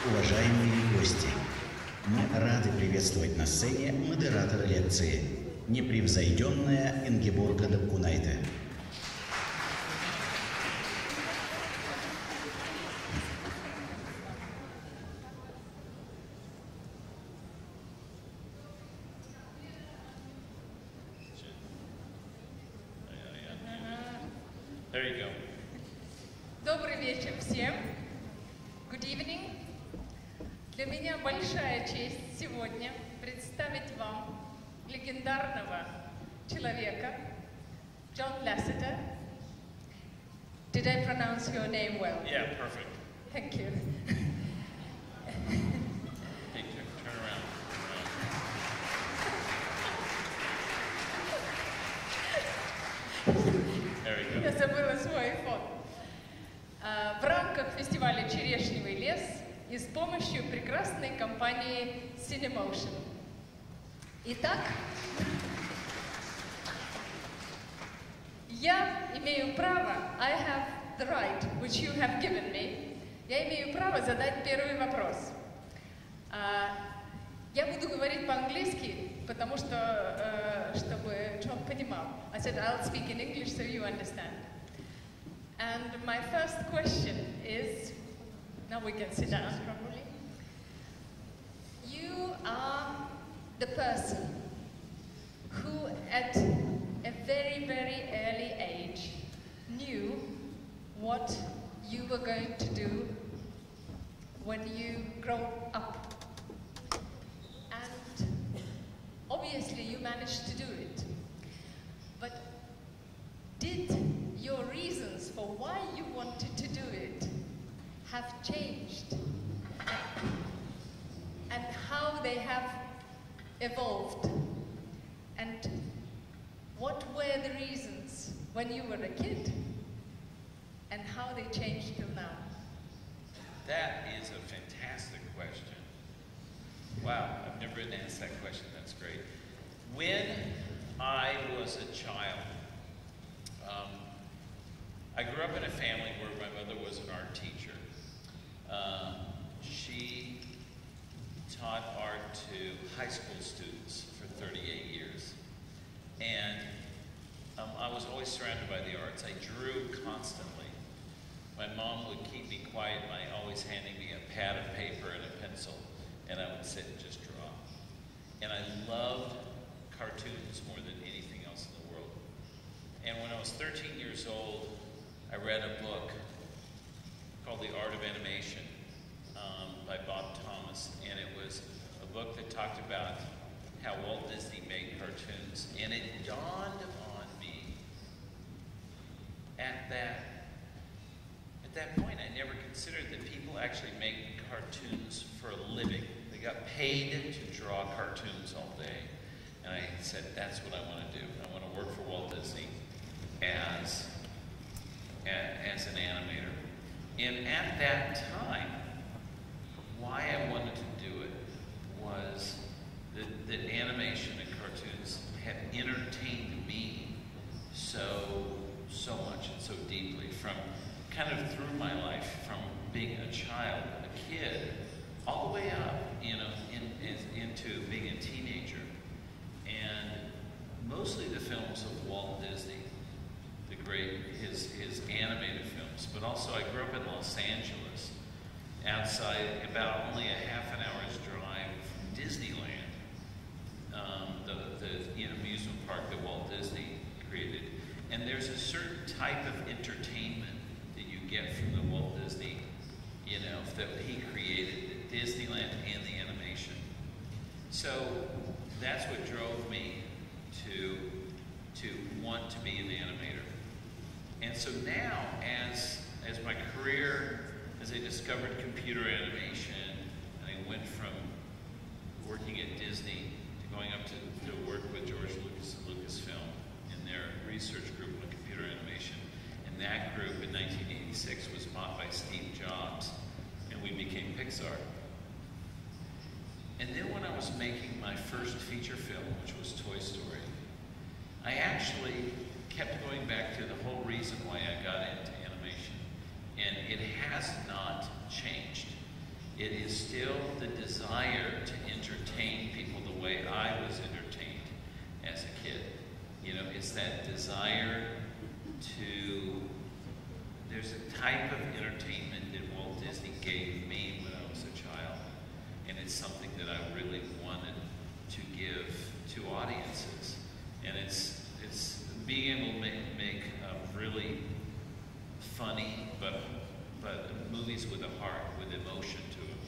Уважаемые гости, мы рады приветствовать на сцене модератора лекции, непревзойденная Ингеборга Дапкунайте. There you go. Добрый вечер всем. Good evening. Для меня большая честь сегодня представить вам легендарного человека John Lasseter. Did I pronounce your name well? Yeah, perfect. Thank you. Hey, turn around. There we go. Я забыла свой iPhone. В рамках фестиваля «Черешневый лес» и с помощью прекрасной компании Cinemotion. Итак, я имею право, I have the right, which you have given me, я имею право задать первый вопрос. Я буду говорить по-английски, потому что, чтобы Джон понимал. I said, I'll speak in English so you understand. And my first question is, now we can sit down properly. You are the person who at a very, very early age knew what you were going to do when you grow up. And obviously you managed to do it. But did your reasons for why you wanted to do it have changed? And how they have evolved? And what were the reasons when you were a kid? And how they changed till now? That is a fantastic question. Wow, I've never been asked that question. That's great. When I was a child, I grew up in a family where my mother was an art teacher. She taught art to high school students for 38 years. And I was always surrounded by the arts. I drew constantly. My mom would keep me quiet by always handing me a pad of paper and a pencil, and I would sit and just draw. And I loved cartoons more than anything else in the world. And when I was 13 years old, I read a book called The Art of Animation by Bob Thomas, and it was a book that talked about how Walt Disney made cartoons. And it dawned on me at that point, I never considered that people actually make cartoons for a living. They got paid to draw cartoons all day. And I said, that's what I want to do. I want to work for Walt Disney as an animator. And at that time, why I wanted to do it was that animation and cartoons had entertained me so much and so deeply, from kind of through my life, from being a child, a kid, all the way up, into being a teenager. And mostly the films of Walt Disney, his animated films, but also I grew up in Los Angeles, outside about only a half an hour's drive from Disneyland, the amusement park that Walt Disney created. And there's a certain type of entertainment that you get from the Walt Disney, that he created, the Disneyland and the animation. So that's what drove me to want to be an animator. And so now, as my career, as I discovered computer animation, and I went from working at Disney to going up to work with George Lucas and Lucasfilm in their research group on computer animation. And that group in 1986 was bought by Steve Jobs, and we became Pixar. And then when I was making my first feature film, which was Toy Story, I actually kept going back to the whole reason why I got into animation. And it has not changed. it is still the desire to entertain people the way I was entertained as a kid. You know, it's that desire to, there's a type of entertainment that Walt Disney gave me when I was a child, and it's something that I really wanted to give to audiences. And it's being able to make really funny, but movies with a heart, with emotion to them,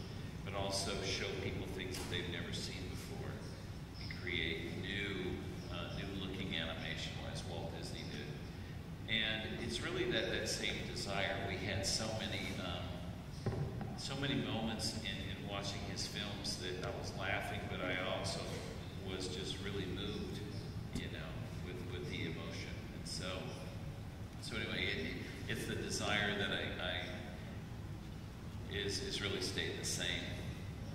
but also show people things that they've never seen before, and create new looking animation as Walt Disney did. And it's really that same desire. We had so many moments in watching his films that I was laughing, but I also was just really moved, you know, with the emotion. And so anyway, it's the desire that is really stayed the same.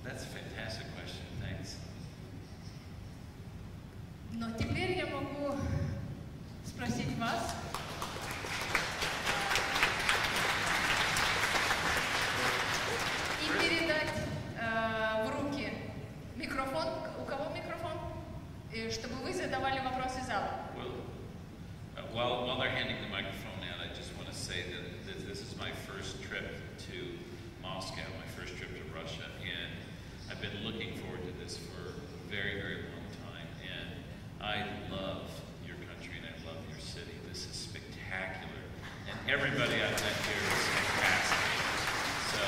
That's a fantastic question. Thanks. Но теперь я могу спросить вас. И передать в руки микрофон. У кого микрофон? И чтобы вы задавали вопросы зала. While they're handing the microphone out, I just want to say that this is my first trip to Moscow, my first trip to Russia, and I've been looking forward to this for a very, very long time. And I love your country and I love your city. This is spectacular. And everybody I've met here is fantastic. So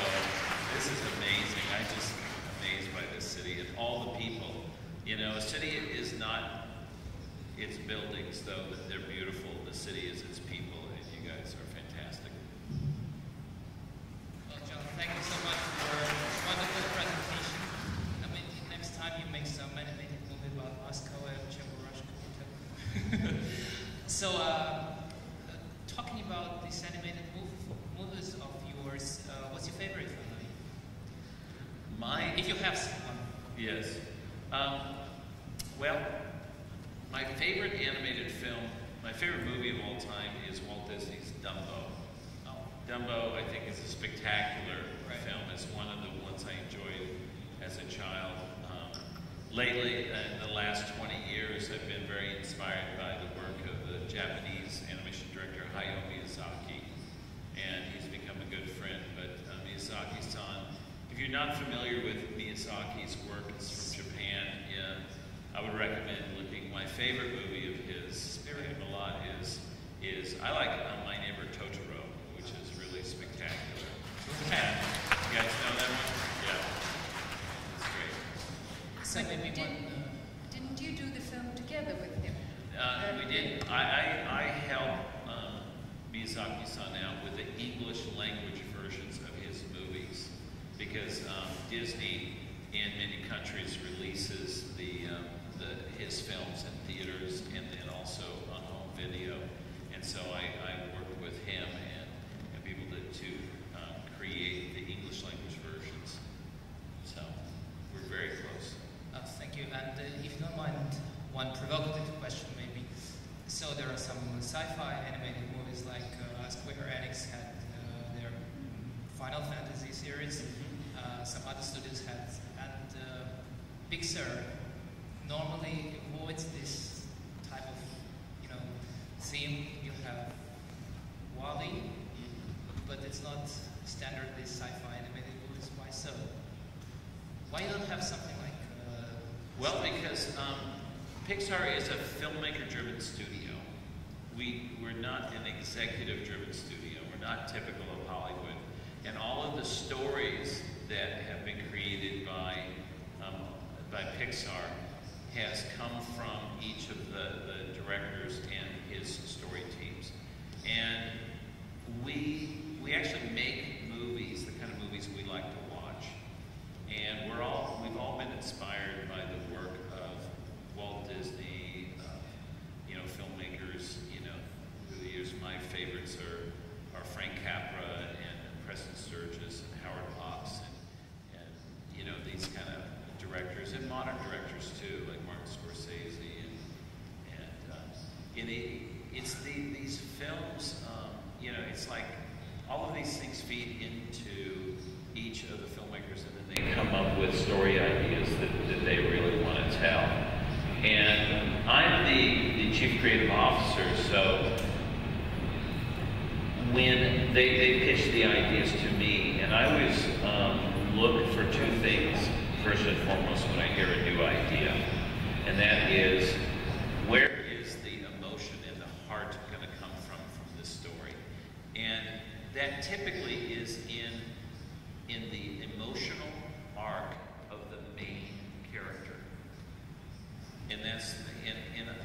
this is amazing. I'm just amazed by this city and all the people. You know, a city is not its buildings, though, that they're beautiful. The city is its people, and you guys are fantastic. Well, John, thank you so much for a wonderful presentation. I mean, next time you make some animated movie about Moscow, So, talking about these animated movies of yours, what's your favorite film? If you have one. Yes. Well, my favorite animated film, my favorite movie of all time is Walt Disney's Dumbo. Oh. Dumbo, I think, is a spectacular film. It's one of the ones I enjoyed as a child. Lately, in the last 20 years, I've been very inspired by the work of the Japanese animation director Hayao Miyazaki, and he's become a good friend. But Miyazaki-san, if you're not familiar with Miyazaki's work, it's from Japan. I would recommend looking. My favorite movie of his, a lot, is I like My Neighbor Totoro, which is really spectacular. And you guys know that one? Yeah, it's great. So maybe Didn't you do the film together with him? We did. I helped Miyazaki-san out with the English language versions of his movies because Disney in many countries releases his films in theaters and then also on home video. And so I worked with him and people to create the English language versions. So we're very close. Thank you. And if you don't mind, one provocative question maybe. So there are some sci-fi animated movies like Square Enix had their Final Fantasy series. Some other studios had, and Pixar normally avoids this type of, theme. You have WALL-E, but it's not standardly sci-fi animated movies. Why so? Why you don't have something like? Well, because Pixar is a filmmaker-driven studio. We're not an executive-driven studio. We're not typical of Hollywood, and all of the stories that have been created by Pixar has come from each of the directors and his story teams. And we actually make movies, the kind of movies we like to watch. And we've all been inspired by the work of Walt Disney, filmmakers, through the years. My favorites are Frank Capra and Preston Sturges and Howard Hawks and these kind of directors and modern directors too, like Martin Scorsese and it's these films. It's like all of these things feed into each of the filmmakers, and then with story ideas that they really want to tell. And I'm the chief creative officer, so when they pitch the ideas to me, and I always look for two things, first and foremost, when I hear a new idea. And that is, where is the emotion and the heart going to come from this story? And that typically is in the emotional arc of the main character. And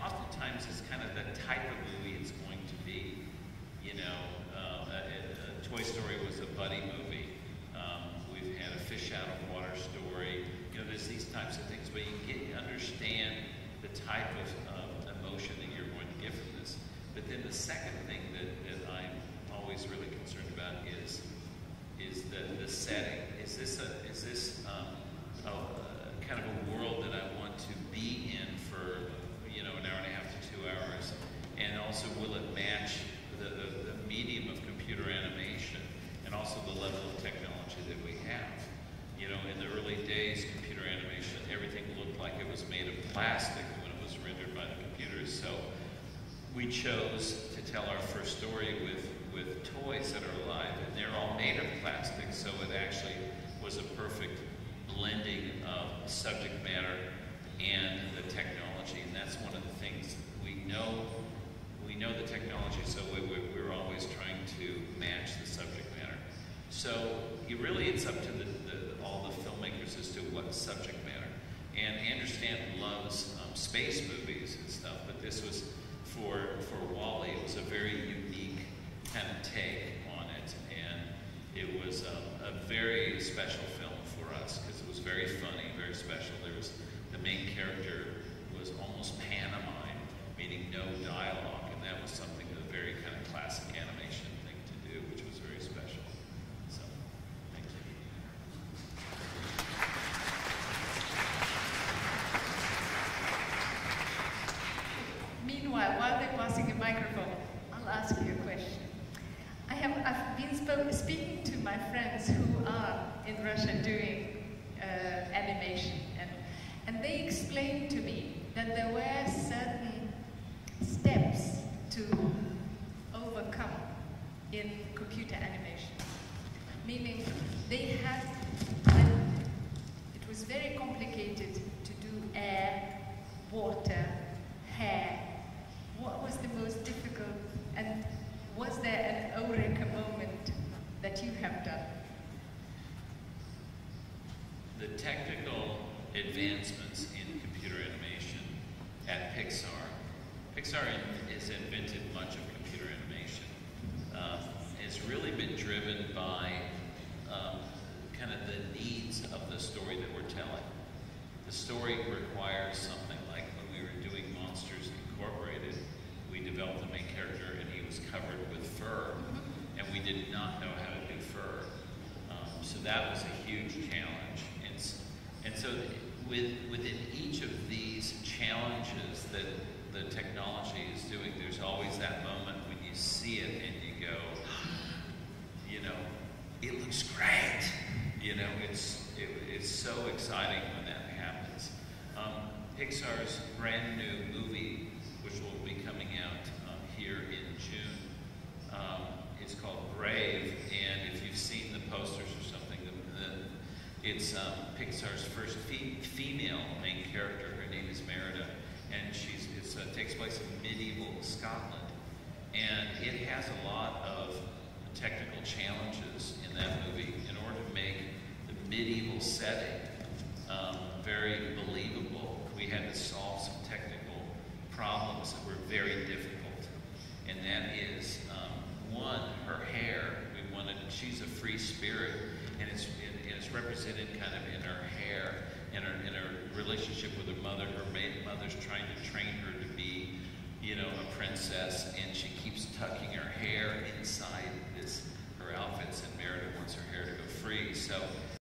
oftentimes it's kind of the type of movie it's going to be. You know, Toy Story was a buddy movie. We've had a fish out of water story. You know, there's these types of things, but you understand the type of emotion that you're going to get from this. But then the second thing that I'm always really concerned about is the setting. Is this kind of a world that I want to be in for, you know, an hour and a half to 2 hours? And also, will it match the medium of computer animation and also the level of technology that we have? You know, in the early days, computer animation, everything looked like it was made of plastic when it was rendered by the computers. So we chose to tell our first story with toys that are alive, and they're all made of plastic, so it actually was a perfect blending of subject matter and the technology. And that's one of the things we know the technology, so we're always trying to match the subject matter. So it's up to all the filmmakers as to what subject matter. And Andrew Stanton loves space movies and stuff, but this was for WALL-E. It was a very unique kind of take on it, and it was a very special film for us because it was very funny, very special. The main character was almost pantomime, meaning no dialogue, and that was something a very kind of classic animation thing to do, which was very special. So, thank you. Meanwhile, while they're passing a microphone, I'll ask you a question. I've been speaking to my friends who are in Russia doing animation, and they explained to me that there were certain steps to overcome in computer animation. Meaning it was very complicated to do air, water, hair. What was the most difficult, and was there an eureka moment that you have done? The technical advancements in computer animation at Pixar has invented much of computer animation. It's really been driven by kind of the needs of the story that we're telling. The story requires something like when we were doing Monsters Incorporated, we developed the main character and he was covered with fur, and we did not know how to do fur. So that was a huge challenge. And so within each of these challenges that the technology is doing, there's always that moment when you see it and you go, you know, it looks great. You know, it's so exciting when that happens. Pixar's brand new movie, which will be coming out here in June, is called Brave, and if you've seen the posters or something, it's Pixar's first female main character. Her name is Merida, and it takes place in medieval Scotland, and it has a lot of technical challenges in that movie in order to make the medieval setting very believable. We had to solve some technical problems that were very difficult, and that is one, her hair. She's a free spirit, and it's represented kind of in her hair, in her relationship with her mother. Her mother's trying to train her to be, you know, a princess, and she keeps tucking her hair inside